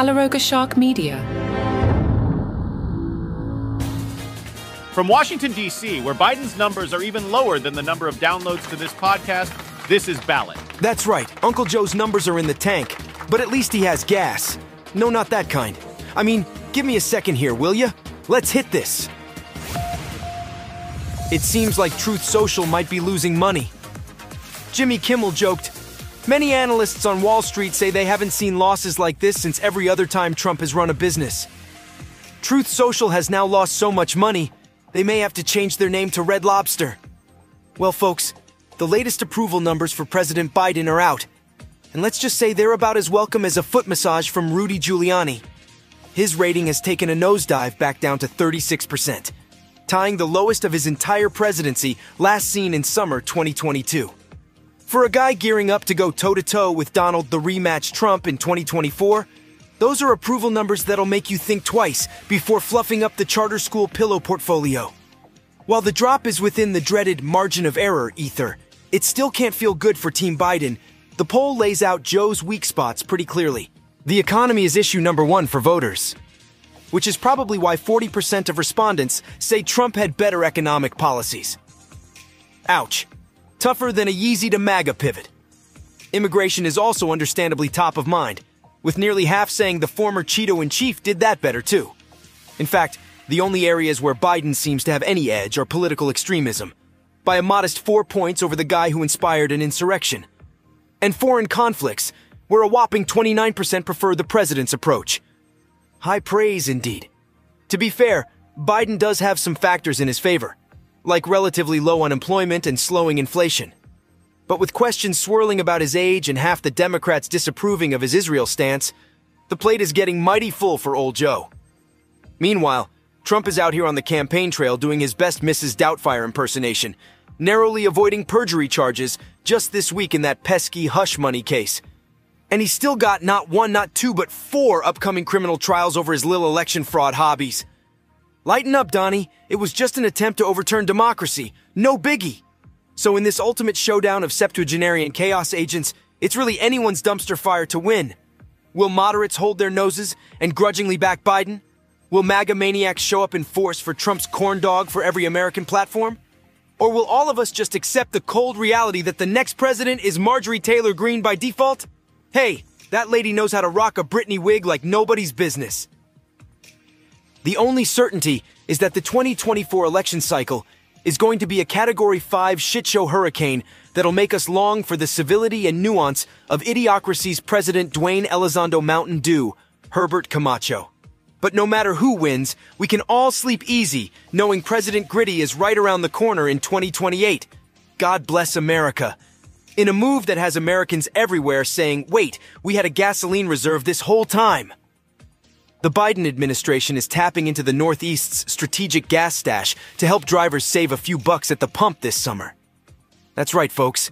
Calaroga Shark Media. From Washington, D.C., where Biden's numbers are even lower than the number of downloads to this podcast, this is Ballot. That's right. Uncle Joe's numbers are in the tank, but at least he has gas. No, not that kind. I mean, give me a second here, will ya? Let's hit this. It seems like Truth Social might be losing money. Jimmy Kimmel joked, "Many analysts on Wall Street say they haven't seen losses like this since every other time Trump has run a business. Truth Social has now lost so much money, they may have to change their name to Red Lobster." Well, folks, the latest approval numbers for President Biden are out. And let's just say they're about as welcome as a foot massage from Rudy Giuliani. His rating has taken a nosedive back down to 36%, tying the lowest of his entire presidency, last seen in summer 2022. For a guy gearing up to go toe-to-toe with Donald the rematch Trump in 2024, those are approval numbers that'll make you think twice before fluffing up the charter school pillow portfolio. While the drop is within the dreaded margin of error ether, it still can't feel good for Team Biden. The poll lays out Joe's weak spots pretty clearly. The economy is issue number one for voters, which is probably why 40% of respondents say Trump had better economic policies. Ouch. Tougher than a Yeezy to MAGA pivot. Immigration is also understandably top of mind, with nearly half saying the former Cheeto-in-chief did that better too. In fact, the only areas where Biden seems to have any edge are political extremism, by a modest 4 points over the guy who inspired an insurrection, and foreign conflicts, where a whopping 29% prefer the president's approach. High praise indeed. To be fair, Biden does have some factors in his favor, like relatively low unemployment and slowing inflation. But with questions swirling about his age and half the Democrats disapproving of his Israel stance, the plate is getting mighty full for old Joe. Meanwhile, Trump is out here on the campaign trail doing his best Mrs. Doubtfire impersonation, narrowly avoiding perjury charges just this week in that pesky hush money case. And he's still got not one, not two, but 4 upcoming criminal trials over his little election fraud hobbies. Lighten up, Donnie. It was just an attempt to overturn democracy. No biggie. So in this ultimate showdown of septuagenarian chaos agents, it's really anyone's dumpster fire to win. Will moderates hold their noses and grudgingly back Biden? Will MAGA maniacs show up in force for Trump's corn dog for every American platform? Or will all of us just accept the cold reality that the next president is Marjorie Taylor Greene by default? Hey, that lady knows how to rock a Britney wig like nobody's business. The only certainty is that the 2024 election cycle is going to be a Category 5 shitshow hurricane that'll make us long for the civility and nuance of Idiocracy's President Dwayne Elizondo Mountain Dew, Herbert Camacho. But no matter who wins, we can all sleep easy knowing President Gritty is right around the corner in 2028. God bless America. In a move that has Americans everywhere saying, wait, we had a gasoline reserve this whole time. The Biden administration is tapping into the Northeast's strategic gas stash to help drivers save a few bucks at the pump this summer. That's right, folks.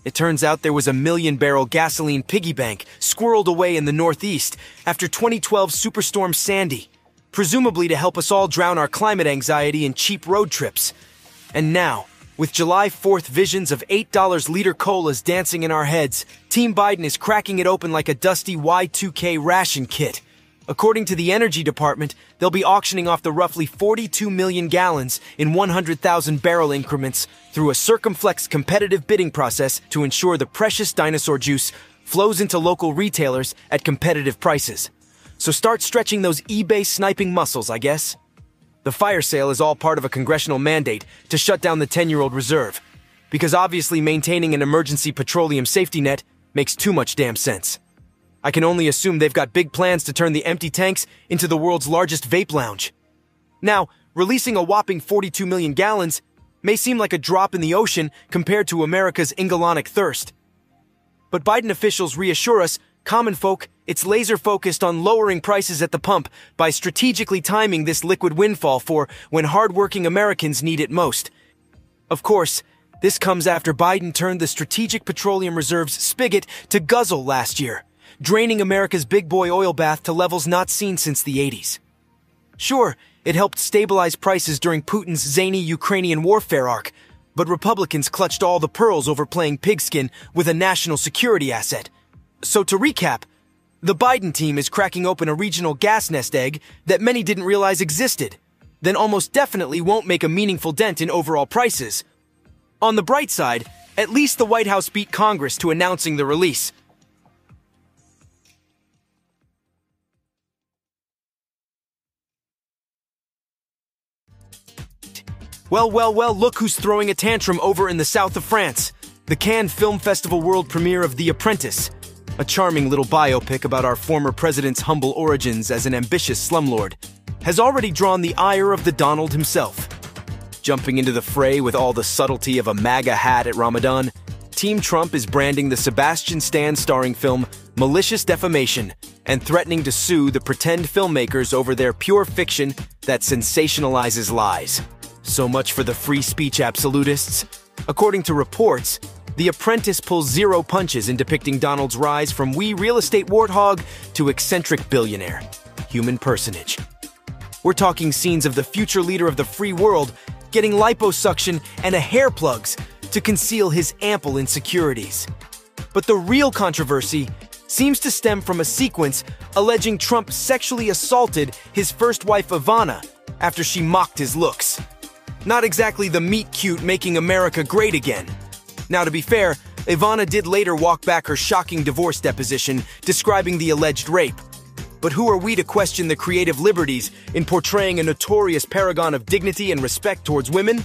It turns out there was a 1 million-barrel gasoline piggy bank squirreled away in the Northeast after 2012 Superstorm Sandy, presumably to help us all drown our climate anxiety in cheap road trips. And now, with July 4th visions of $8 liter colas dancing in our heads, Team Biden is cracking it open like a dusty Y2K ration kit. According to the Energy Department, they'll be auctioning off the roughly 42 million gallons in 100,000 barrel increments through a circumflex competitive bidding process to ensure the precious dinosaur juice flows into local retailers at competitive prices. So start stretching those eBay sniping muscles, I guess. The fire sale is all part of a congressional mandate to shut down the 10-year-old reserve, because obviously maintaining an emergency petroleum safety net makes too much damn sense. I can only assume they've got big plans to turn the empty tanks into the world's largest vape lounge. Now, releasing a whopping 42 million gallons may seem like a drop in the ocean compared to America's Ingolonic thirst. But Biden officials reassure us, common folk, it's laser-focused on lowering prices at the pump by strategically timing this liquid windfall for when hardworking Americans need it most. Of course, this comes after Biden turned the Strategic Petroleum Reserve's spigot to guzzle last year, draining America's big boy oil bath to levels not seen since the 80s. Sure, it helped stabilize prices during Putin's zany Ukrainian warfare arc, but Republicans clutched all the pearls over playing pigskin with a national security asset. So to recap, The Biden team is cracking open a regional gas nest egg that many didn't realize existed, then almost definitely won't make a meaningful dent in overall prices. On the bright side, at least the White House beat Congress to announcing the release. Well, look who's throwing a tantrum over in the south of France. The Cannes Film Festival world premiere of The Apprentice. A charming little biopic about our former president's humble origins as an ambitious slumlord has already drawn the ire of the Donald himself. Jumping into the fray with all the subtlety of a MAGA hat at Ramadan, Team Trump is branding the Sebastian Stan starring film malicious defamation and threatening to sue the pretend filmmakers over their pure fiction that sensationalizes lies. So much for the free speech absolutists. According to reports, The Apprentice pulls zero punches in depicting Donald's rise from wee real estate warthog to eccentric billionaire, human personage. We're talking scenes of the future leader of the free world getting liposuction and a hair plugs to conceal his ample insecurities. But the real controversy seems to stem from a sequence alleging Trump sexually assaulted his first wife Ivana after she mocked his looks. Not exactly the meet-cute making America great again. Now, to be fair, Ivana did later walk back her shocking divorce deposition describing the alleged rape. But who are we to question the creative liberties in portraying a notorious paragon of dignity and respect towards women?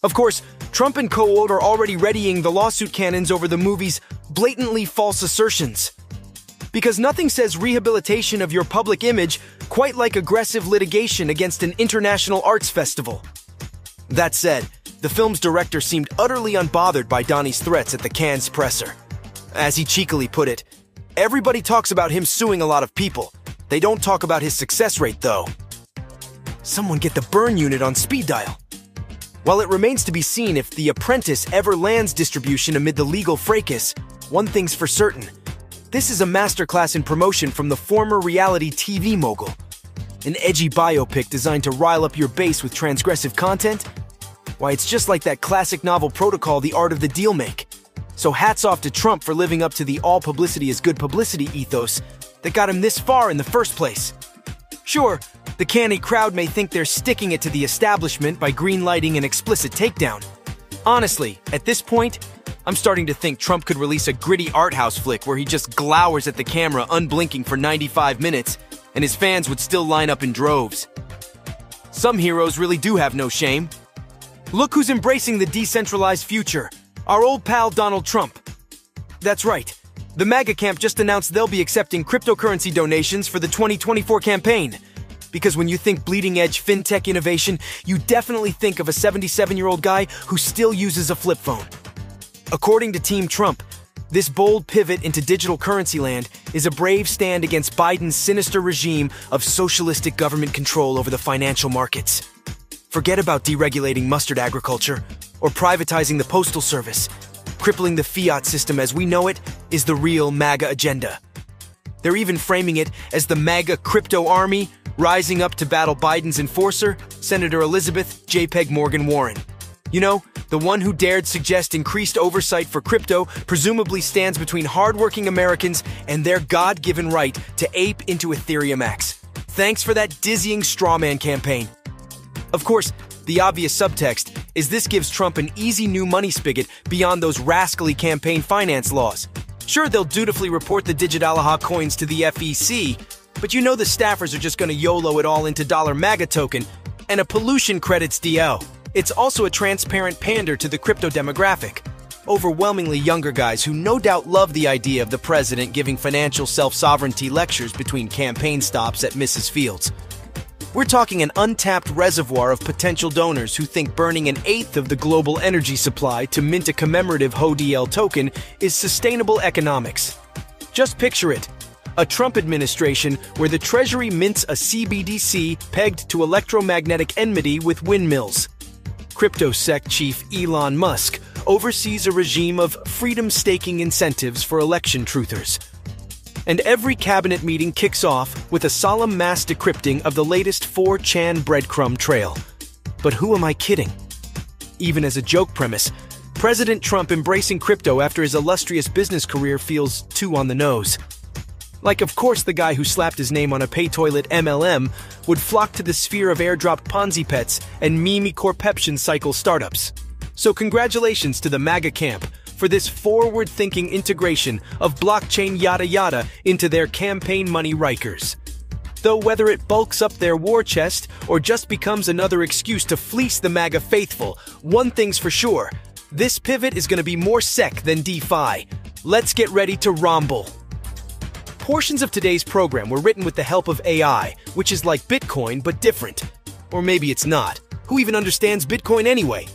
Of course, Trump and co are already readying the lawsuit cannons over the movie's blatantly false assertions. Because nothing says rehabilitation of your public image quite like aggressive litigation against an international arts festival. That said, the film's director seemed utterly unbothered by Donnie's threats at the Cannes presser. As he cheekily put it, everybody talks about him suing a lot of people. They don't talk about his success rate, though. Someone get the burn unit on speed dial. While it remains to be seen if The Apprentice ever lands distribution amid the legal fracas, one thing's for certain. This is a masterclass in promotion from the former reality TV mogul. An edgy biopic designed to rile up your base with transgressive content? Why, it's just like that classic novel Protocol, The Art of the Deal Make. So hats off to Trump for living up to the all publicity is good publicity ethos that got him this far in the first place. Sure, the canny crowd may think they're sticking it to the establishment by greenlighting an explicit takedown. Honestly, at this point, I'm starting to think Trump could release a gritty art house flick where he just glowers at the camera unblinking for 95 minutes, and his fans would still line up in droves. Some heroes really do have no shame. Look who's embracing the decentralized future, our old pal Donald Trump. That's right, the MAGA camp just announced they'll be accepting cryptocurrency donations for the 2024 campaign. Because when you think bleeding-edge fintech innovation, you definitely think of a 77-year-old guy who still uses a flip phone. According to Team Trump, this bold pivot into digital currency land is a brave stand against Biden's sinister regime of socialistic government control over the financial markets. Forget about deregulating mustard agriculture or privatizing the postal service. Crippling the fiat system as we know it is the real MAGA agenda. They're even framing it as the MAGA crypto army rising up to battle Biden's enforcer, Senator Elizabeth JPEG Morgan Warren. You know, the one who dared suggest increased oversight for crypto presumably stands between hardworking Americans and their God-given right to ape into Ethereum X. Thanks for that dizzying strawman campaign. Of course, the obvious subtext is this gives Trump an easy new money spigot beyond those rascally campaign finance laws. Sure, they'll dutifully report the Digitalaha coins to the FEC, but you know the staffers are just going to YOLO it all into dollar MAGA token and a pollution credits DL. It's also a transparent pander to the crypto demographic. Overwhelmingly younger guys who no doubt love the idea of the president giving financial self-sovereignty lectures between campaign stops at Mrs. Fields. We're talking an untapped reservoir of potential donors who think burning an eighth of the global energy supply to mint a commemorative HODL token is sustainable economics. Just picture it. A Trump administration where the Treasury mints a CBDC pegged to electromagnetic enmity with windmills. CryptoSec chief Elon Musk oversees a regime of freedom-staking incentives for election truthers. And every cabinet meeting kicks off with a solemn mass decrypting of the latest 4chan breadcrumb trail. But who am I kidding? Even as a joke premise, President Trump embracing crypto after his illustrious business career feels too on the nose. Like, of course, the guy who slapped his name on a pay-toilet MLM would flock to the sphere of airdropped Ponzi pets and meme-corpeption cycle startups. So congratulations to the MAGA camp for this forward-thinking integration of blockchain yada yada into their campaign money rikers. Though whether it bulks up their war chest or just becomes another excuse to fleece the MAGA faithful, one thing's for sure, this pivot is going to be more SEC than DeFi. Let's get ready to rumble. Portions of today's program were written with the help of AI, which is like Bitcoin but different. Or maybe it's not. Who even understands Bitcoin anyway?